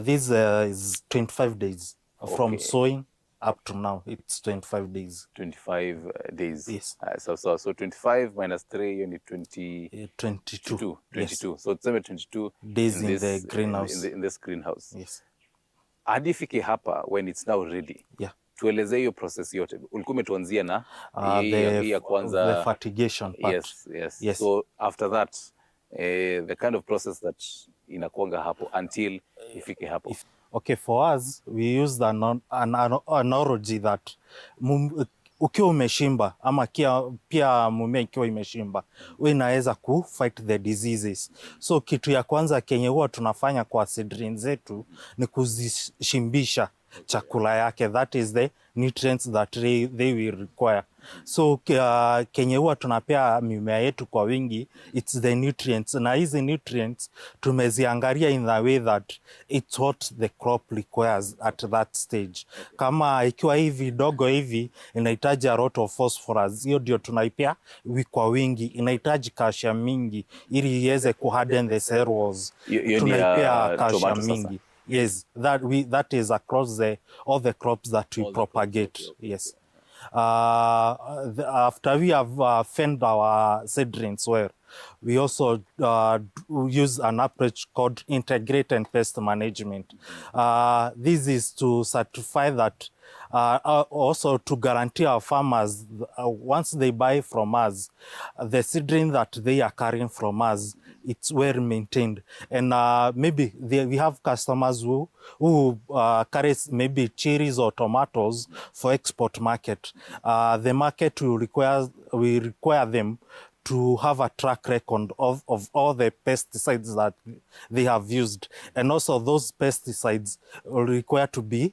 D: This is 25 days from sowing. up to now it's 25 days.
B: 25 days.
D: Yes.
B: So 25 minus 3 you need 22.
D: 22. Yes.
B: So tuseme 22
D: days in the greenhouse.
B: In this greenhouse.
D: Yes.
B: Hadi ifike hapa when it's now ready.
D: Yeah.
B: Tueleze hiyo process yote. Ulikuwa umetuanzia na hii ya kwanza
D: the fertigation part.
B: Yes. So after that the kind of process that inakuanga hapo until ifike hapo.
D: Okay, for us we use an analogy that ukiwa umeshimba ama pia mumea ikiwa imeshimba wewe inaweza fight the diseases. So kitu ya kwanza kenye huwa tunafanya kwa seedlings zetu ni kuzishimbisha chakula yake, that is the nutrients that they will require. So kenye huwa tunapea mimea yetu kwa wingi, it's the nutrients, na hizi nutrients tumeziangalia in the way that it's what the crop requires at that stage. Kama ikiwa hivi dogo hivi inahitaji a lot of phosphorus, hiyo ndio tunaipea kwa wingi. Inahitaji calcium mingi ili iweze kuharden the cell walls, tunaipea calcium mingi. Yes, that is across all the crops that we propagate. Yes. After we have fed our seedlings well, we also use an approach called integrated pest management. This is to certify that, also to guarantee our farmers, once they buy from us, the seedling that they are carrying from us, it's well maintained. And maybe we have customers who carries maybe cherries or tomatoes for export market. The market will require them to have a track record of all the pesticides that they have used. And also those pesticides will require to be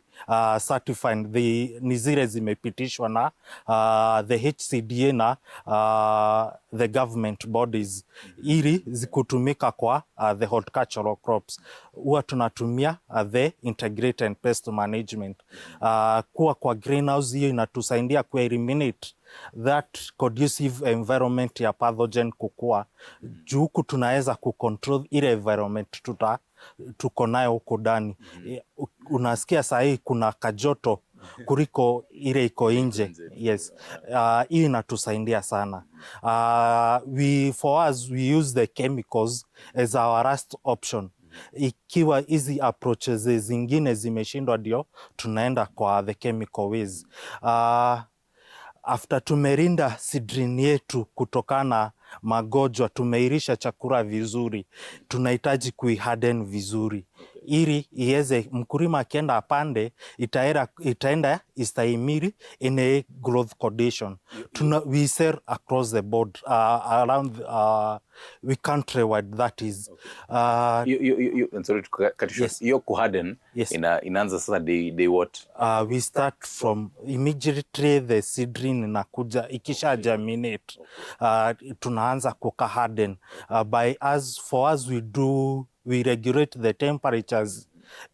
D: certified. Ni zile zimepitishwa na the HCDA na the government bodies ili zikutumika kwa the horticultural crops. Huwa tunatumia the integrated pest management. Kuwa kwa greenhouse hiyo inatusaidia ku eliminate that conducive environment ya pathogen kukua. Juu huku tunaweza kucontrol ile environment tuko nayo huko ndani. Unasikia sahi kuna kajoto kuliko ile iko nje. Yes. Hii inatusaidia sana. For us we use the chemicals as our last option. Ikiwa hizi approaches zingine zimeshindwa ndio tunaenda kwa the chemical ways. After tumerinda seedling yetu kutokana magonjwa, tumeirisha chakula vizuri, tunahitaji kuiharden vizuri ili iweze mkulima akienda apande itaenda istahimili in a growth condition. We sell across the board around we countrywide, that is.
B: Sorry to cut you short. Hiyo kuharden inaanza sasa day what?
D: We start from immediately the seedling inakuja ikisha germinate. Tunaanza kuharden. For us we regulate the temperatures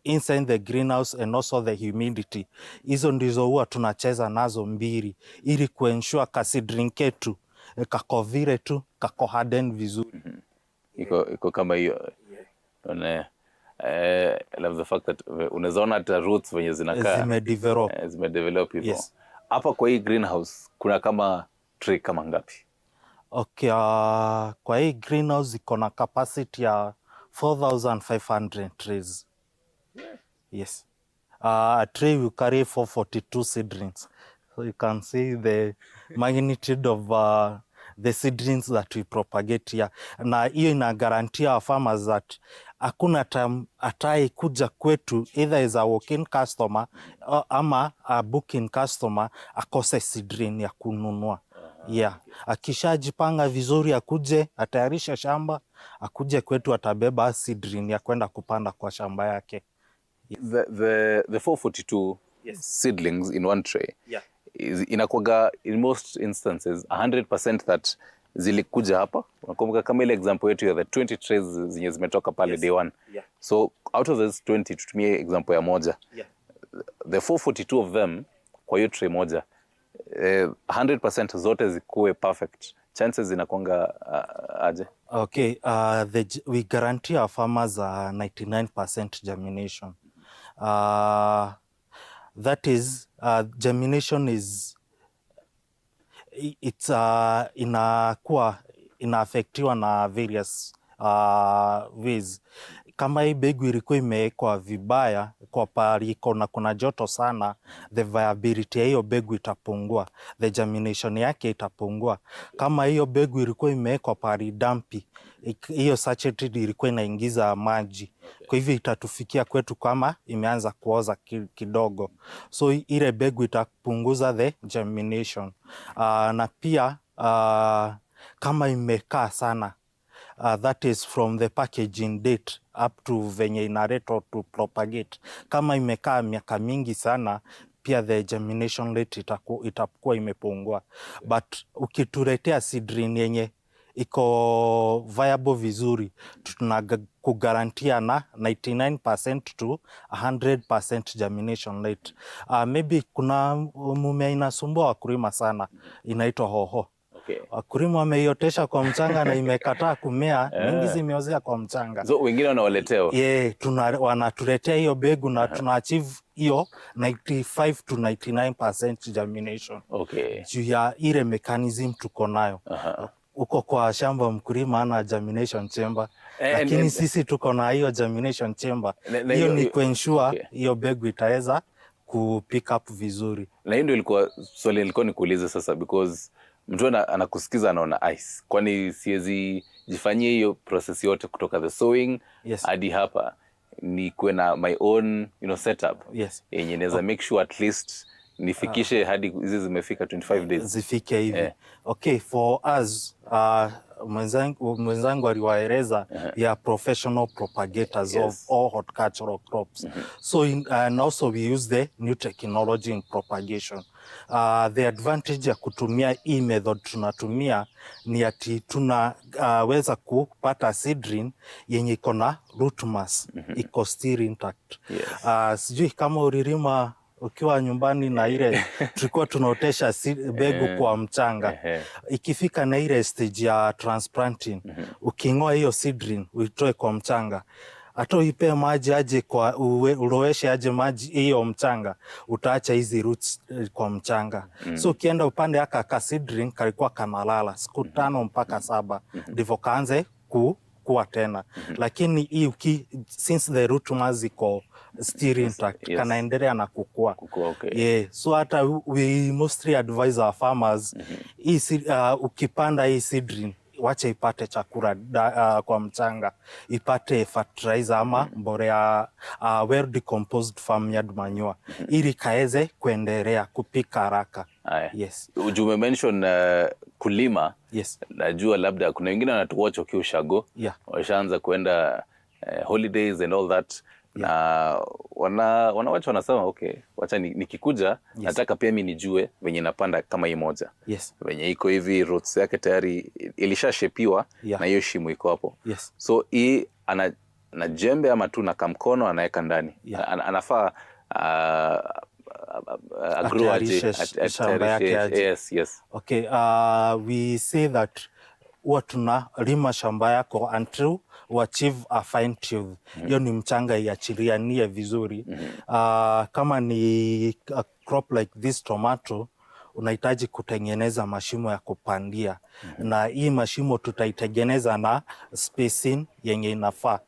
D: inside the greenhouse and also the humidity. Hizo ndizo huwa tunacheza nazo mbili ili kuensure ka seedling ketu kako vile tu kako harden vizuri.
B: Iko kama hiyo. I love the fact that unazaona hata roots venye zinakaa zimedevelop hivyo.
D: Yes.
B: Hapa kwa hii greenhouse kuna kama tray kama ngapi?
D: Okay, kwa hii greenhouse iko na capacity ya 4,500 trays. Yes. A tray will carry 442 seedlings. So you can see the magnitude of the seedlings that we propagate here. Na hiyo ina guarantee our farmers that hakuna time atai kuja kwetu either as a walk-in customer ama a booking customer akose seedling ya kununua. Yeah. Akishajipanga vizuri akuje atayarisha shamba akuje kwetu atabeba seedling ya kwenda kupanda kwa shamba yake.
B: The 442 seedlings in one tray.
D: Yeah.
B: Inakuwaga in most instances 100% that zilikuja hapa. Unakumbuka kama ile example yetu ya the 20 trays zenye zimetoka pale day one.
D: Yeah.
B: So out of those 20 tutumie example ya moja.
D: Yeah.
B: The 442 of them kwa hiyo tray moja 100% zote zikuwe perfect. Chances zinakuanga aje?
D: Okay, we guarantee our farmers 99% germination. that is germination is it's inaafektiwa na various ways. Kama hii mbegu ilikuwa imewekwa vibaya kwa pahali kuna joto sana, the viability ya hiyo mbegu itapungua, the germination yake itapungua. Kama hiyo mbegu ilikuwa imewekwa pahali dampi, hiyo saturated ilikuwa inaingiza maji, kwa hivyo itatufikia kwetu kama imeanza kuoza kidogo, so ile mbegu itapunguza the germination. Na pia kama imekaa sana, that is from the packaging date up to venye inaletwa to propagate. Kama imekaa miaka mingi sana, pia the germination rate itakuwa imepungua. But ukituletea seedling yenye iko viable vizuri, tunakugarantia na 99% to 100% germination rate. Maybe kuna mumea inasumbua wakulima sana, inaitwa hoho. Wakulima wameiotesha kwa mchanga na imekataa kumea, mingi zimeozea kwa mchanga.
B: So wengine wanawaletea?
D: Wanatuletea hiyo mbegu na tuna achieve hiyo 95 to 99% germination. Juu ya ile mechanism tuko nayo. Uko kwa shamba mkulima ana germination chamber, lakini sisi tuko na hiyo germination chamber. Hiyo ni kuensure hiyo mbegu itaweza kupick up vizuri.
B: Na hiyo ndio ilikuwa swali nilikuwa nikuulize sasa, because mtu anakusikiza anaona ice. Kwani siwezi jifanyia hiyo process yote kutoka the sowing hadi hapa, ni kuwe na my own setup yenye naweza make sure at least nifikishe hadi hizi zimefika 25 days
D: zifike hivi. Okay, for us mwenzangu aliwaeleza ya professional propagators of all horticultural crops. So and also we use the new technology in propagation. The advantage ya kutumia hii method tunatumia ni ati tunaweza kupata seedling yenye iko na root mass, iko still intact. Sijui kama ulilima ukiwa nyumbani na ile tulikuwa tunaotesha mbegu kwa mchanga, ikifika na ile stage ya transplanting, uking'oa hiyo seedling uitoe kwa mchanga, hata uipe maji aje kwa uloweshe aje maji hiyo mchanga, utaacha hizi roots kwa mchanga. So ukienda upande aka seedling kalikuwa kanalala siku 5 mpaka 7 ndivyo kaanze kuwa tena. Lakini hii since the root mass iko still intact, kanaendelea na kukua. So hata we mostly advise our farmers, ukipanda hii seedling wacha ipate chakula kwa mchanga, ipate fertilizer ama mbolea well decomposed farmyard manure, ili kaeze kuendelea kupika haraka.
B: Ujume mention kulima. Najua labda kuna wengine wanatuwatch wakiwa ushago, washaanza kuenda holidays and all that. Na wanawacha wanasema okay, wacha nikikuja nataka pia mimi nijue venye napanda kama hii moja. Venye iko hivi roots yake tayari ilishashepiwa na hiyo shimo iko hapo. So hii ana jembe ama tu na kamkono anaweka ndani. Anafaa grow aje shamba yake aje.
D: Okay, we say that huwa tunalima shamba yako until achieve a fine tune. Hiyo ni mchanga iachilianie vizuri. Kama ni a crop like this tomato, unahitaji kutengeneza mashimo ya kupandia. Na hii mashimo tutaitengeneza na spacing yenye inafaa.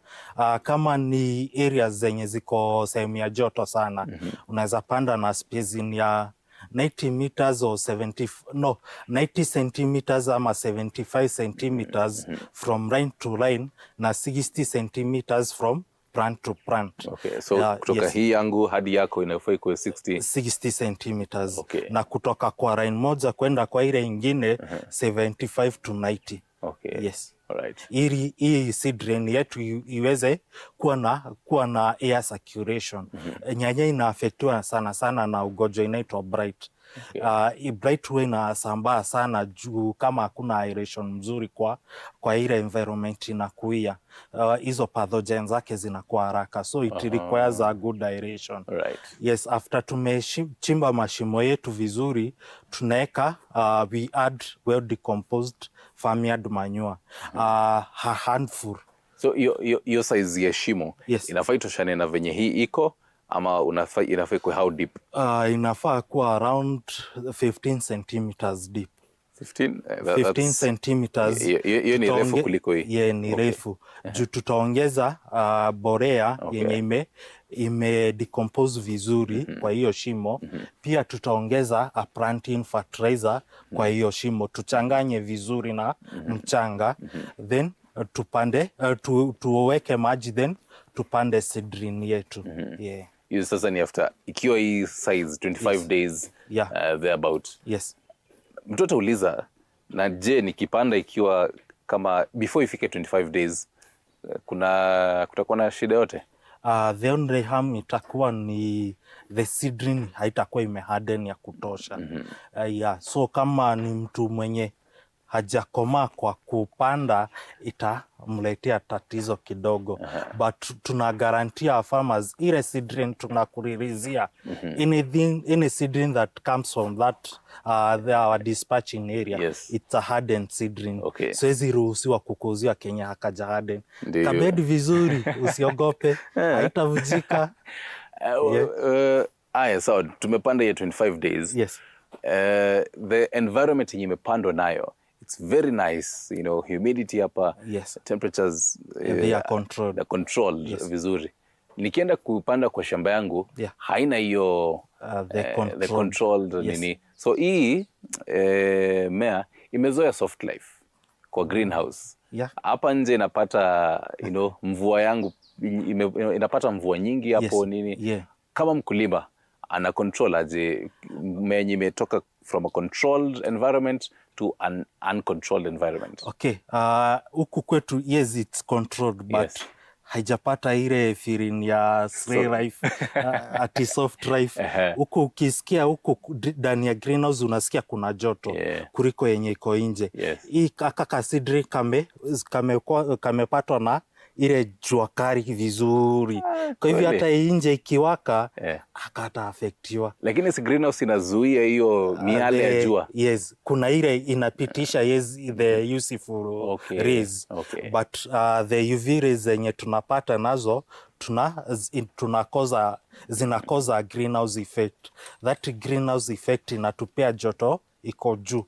D: Kama ni areas zenye ziko sehemu ya joto sana, unaweza panda na spacing ya 90 meters or 90 centimeters ama 75 centimeters from line to line, na 60 centimeters from plant to plant.
B: So kutoka hii yangu hadi yako inafaa ikuwe
D: 60 centimeters. Na kutoka kwa line moja kwenda kwa ile ingine 75 to 90. Ili hii seedling yetu iweze kuwa na air circulation. Nyanya inaafektiwa sana na ugonjwa inaitwa blight. Blight huwa inasambaa sana juu kama hakuna aeration mzuri kwa ile environment inakuia. Hizo pathogens zake zinakuwa haraka, so it requires a good aeration. After tumechimba mashimo yetu vizuri, tunaweka we add well decomposed farmyard manure, a handful.
B: So hiyo size ya shimo inafaa itoshane na venye hii iko, ama inafaa kuwa how deep?
D: Inafaa kuwa around 15 centimeters deep. 15 centimeters.
B: Hiyo ni refu kuliko hii?
D: Yeah, ni refu. Juu tutaongeza borea yenye ime decompose vizuri kwa hiyo shimo. Pia tutaongeza a planting fertilizer kwa hiyo shimo. Tuchanganye vizuri na mchanga. Then tupande, tuweke maji, then tupande seedling yetu. Yeah.
B: Hiyo sasa ni after, ikiwa hii size 25 days thereabout.
D: Yes.
B: Mtoto uliza, na je nikipanda ikiwa kama before ifike 25 days kutakuwa na shida yote?
D: The only harm itakuwa ni the seedling haitakuwa imeharden ya kutosha. So kama ni mtu mwenye hajakomaa kwa kupanda itamletea tatizo kidogo. But tunagarantia farmers ile seedling tunakuririzia any seedling that comes from that our dispatching area, it's a hardened seedling. So hizi ruhusiwa kukuzia Kenya hakaja harden. Kabedi vizuri, usiogope, haitavujika.
B: So tumepanda ya 25 days.
D: Yes.
B: The environment yenye imepandwa nayo, it's very nice, humidity hapa, temperatures
D: they are controlled.
B: They're controlled vizuri. Nikienda kupanda kwa shamba yangu, haina hiyo the controlled nini. So hii mea imezoea soft life kwa greenhouse. Hapa nje inapata mvua yangu inapata mvua nyingi hapo nini. Kama mkulima ana control aje menye imetoka from a controlled environment to an uncontrolled environment?
D: Huku kwetu yes it's controlled, but haijapata ile feeling ya spray life ati soft life. Huku ukisikia huku ndani ya greenhouse unasikia kuna joto kuliko yenye iko nje. Hii kaka seedling kamepatwa na ile jua kali vizuri. Kwa hivyo hata nje ikiwaka hakata affectiwa.
B: Lakini si greenhouse inazuia hiyo miale ya jua?
D: Yes, kuna ile inapitisha the useful rays. But the UV rays zenye tunapata nazo zinakoza greenhouse effect. That greenhouse effect inatupea joto iko juu.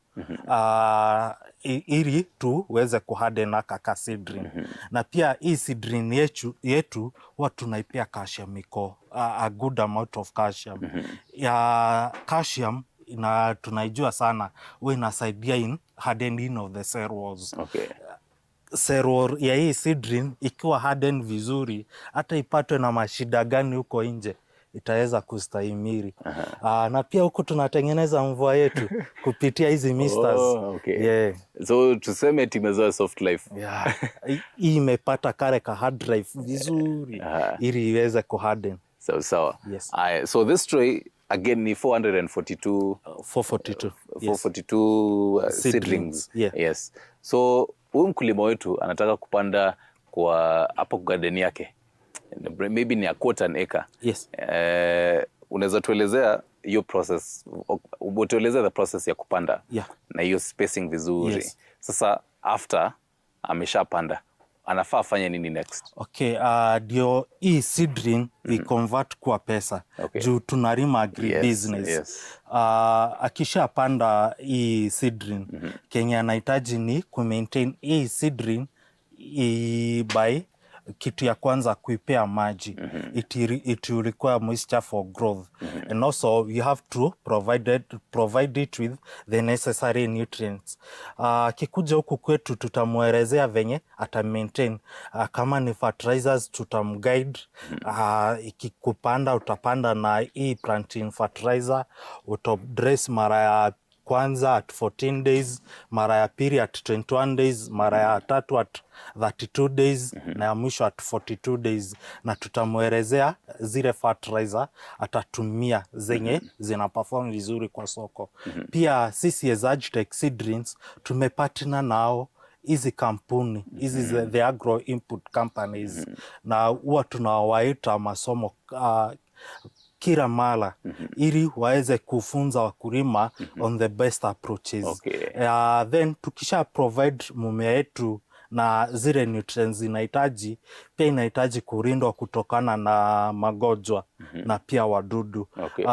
D: Ili tuweze kuharden kaka seedling. Na pia hii seedling yetu huwa tunaipea calcium, iko a good amount of calcium. Calcium tunaijua sana huwa inasaidia in hardening of the cell walls. Cell wall ya hii seedling ikiwa harden vizuri, hata ipatwe na mashida gani huko nje itaweza kustahimili. Na pia huku tunatengeneza mvua yetu kupitia hizi misters.
B: So tuseme timezoea soft life.
D: Hii imepata kare ka hard life vizuri ili iweze kuharden.
B: Sawa. So this tray again ni 442 seedlings. Yes. So huyu mkulima wetu anataka kupanda kwa hapo garden yake, maybe ni a quarter an acre. Unaweza tuelezea hiyo process, utuelezea the process ya kupanda na hiyo spacing vizuri. Sasa after ameshapanda anafaa afanye nini next?
D: Ndio hii seedling we convert kwa pesa. Juu tunarima agribusiness. Akishapanda hii seedling, Kenya anahitaji ni kumaintain hii seedling by kitu ya kwanza kuipea maji. It will require moisture for growth. And also you have to provide it with the necessary nutrients. Kikuja huku kwetu tutamuelezea venye ata maintain. Kama ni fertilizers tutamguide. Ikikupanda utapanda na hii planting fertilizer. Utadress mara ya kwanza at 14 days, mara ya pili at 21 days, mara ya tatu at 32 days, na ya mwisho at 42 days. Na tutamuelezea zile fertilizer atatumia zenye zina perform vizuri kwa soko. Pia sisi as Agitech Seedlings tumepartner nao hizi kampuni, hizi the agro input companies. Na huwa tunawaita masomo kila mara ili waweze kufunza wakulima on the best approaches. Then tukisha provide mumea yetu na zile nutrients zinahitaji, pia inahitaji kulindwa kutokana na magonjwa na pia wadudu.
B: Okay.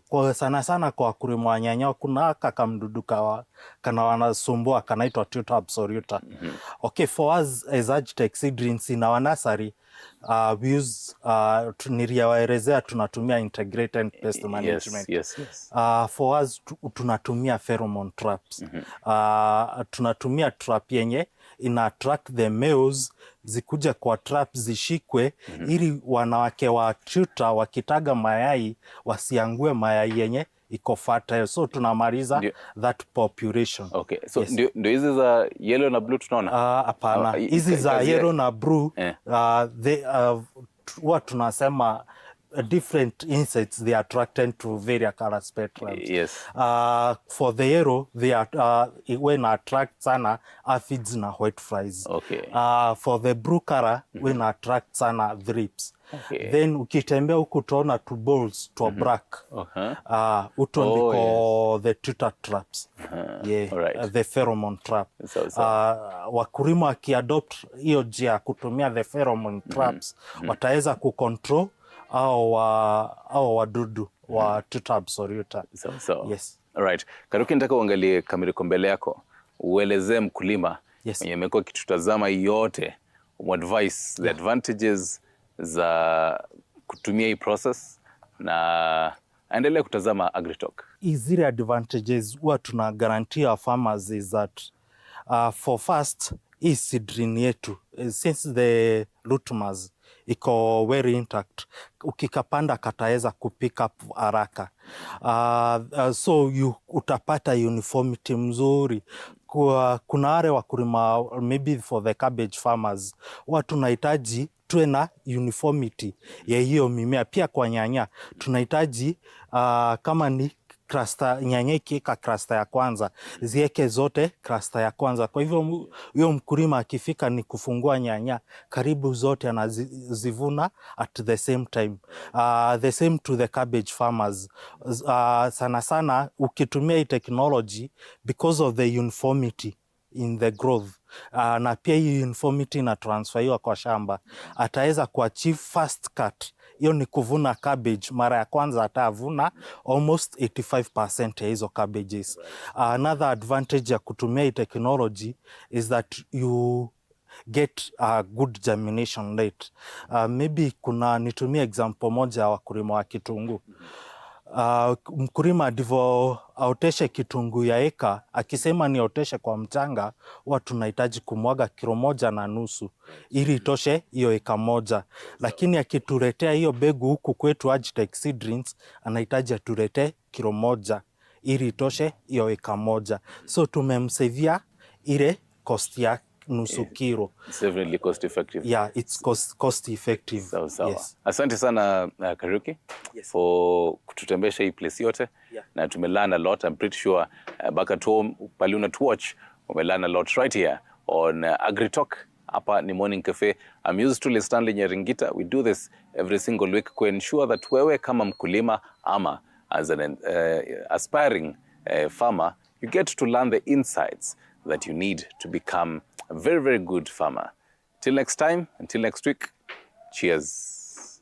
D: Kwa sana kwa wakulima wa nyanya kuna kamdudu kana wanasumbua kanaitwa tuta absoluta. Okay, for us as Agitech Seedlings in our nursery, we use niliwaelezea tunatumia integrated pest management.
B: Yes.
D: For us tunatumia pheromone traps. Tunatumia trap yenye ina attract the males zikuja kwa trap zishikwe, ili wanawake wa tuta wakitaga mayai wasiangue mayai yenye iko fertile. So tunamaliza that population.
B: Okay. So ndio hizi za yellow na blue tunaona?
D: Hapana. Hizi za yellow na blue huwa tunasema different insects, they are attracted to various color spectrums.
B: Yes.
D: For the yellow, they are when attract sana aphids na whiteflies.
B: Okay.
D: For the blue color, when attract sana thrips.
B: Okay.
D: Then ukitembea huku utaona two balls to black. Uto ndiko the tuta traps. The pheromone trap. Wakulima wakiadopt hiyo njia kutumia the pheromone traps, wataweza kucontrol au wadudu wa tuta absoluta. Yes.
B: Alright. Karuki, nataka uangalie kamera mbele yako, uelezee mkulima mwenye amekuwa kitutazama yote, advice the advantages za kutumia hii process na aendelee kutazama AgriTalk.
D: Zile advantages huwa tuna guarantee our farmers is that for first, hii seedling yetu since the root mass iko very intact, ukikapanda kataweza kupick up haraka. So utapata uniformity mzuri. Kuna wale wakulima maybe for the cabbage farmers huwa tunahitaji tuwe na uniformity ya hiyo mimea. Pia kwa nyanya tunahitaji kama ni cluster, nyanya ikiweka cluster ya kwanza ziweke zote cluster ya kwanza. Kwa hivyo huyo mkulima akifika ni kufungua nyanya, karibu zote anazivuna at the same time. The same to the cabbage farmers. Sana ukitumia hii technology, because of the uniformity in the growth, na pia hii uniformity na transferiwa kwa shamba, ataweza kuachieve fast cut. Hiyo ni kuvuna cabbage mara ya kwanza, atavuna almost 85% ya hizo cabbages. Another advantage ya kutumia hii technology is that you get a good germination rate. Maybe nitumie example moja ya wakulima wa kitunguu. Mkulima ndivyo aoteshe kitunguu ya eka, akisema ni oteshe kwa mchanga, huwa tunahitaji kumwaga 1.5 kilo ili itoshe hiyo eka moja. Lakini akituletea hiyo begu huku kwetu Agitech Seedlings, anahitaji atuletee 1 kilo ili itoshe hiyo eka moja. So tumemsavia ile cost ya 0.5 kilo.
B: It's definitely cost effective.
D: Yeah, it's cost effective.
B: Sawa.
D: Yes.
B: Asante sana Karuki for kututembesha hii place yote. Na tumelearn a lot. I'm pretty sure back at home pale unatuwatch umelearn a lot right here on AgriTalk. Hapa ni Morning Cafe. I'm used to Stanley Nyaringita. We do this every single week to ensure that wewe kama mkulima ama as an aspiring farmer, you get to learn the insights that you need to become a very, very good farmer. Till next time, until next week, cheers.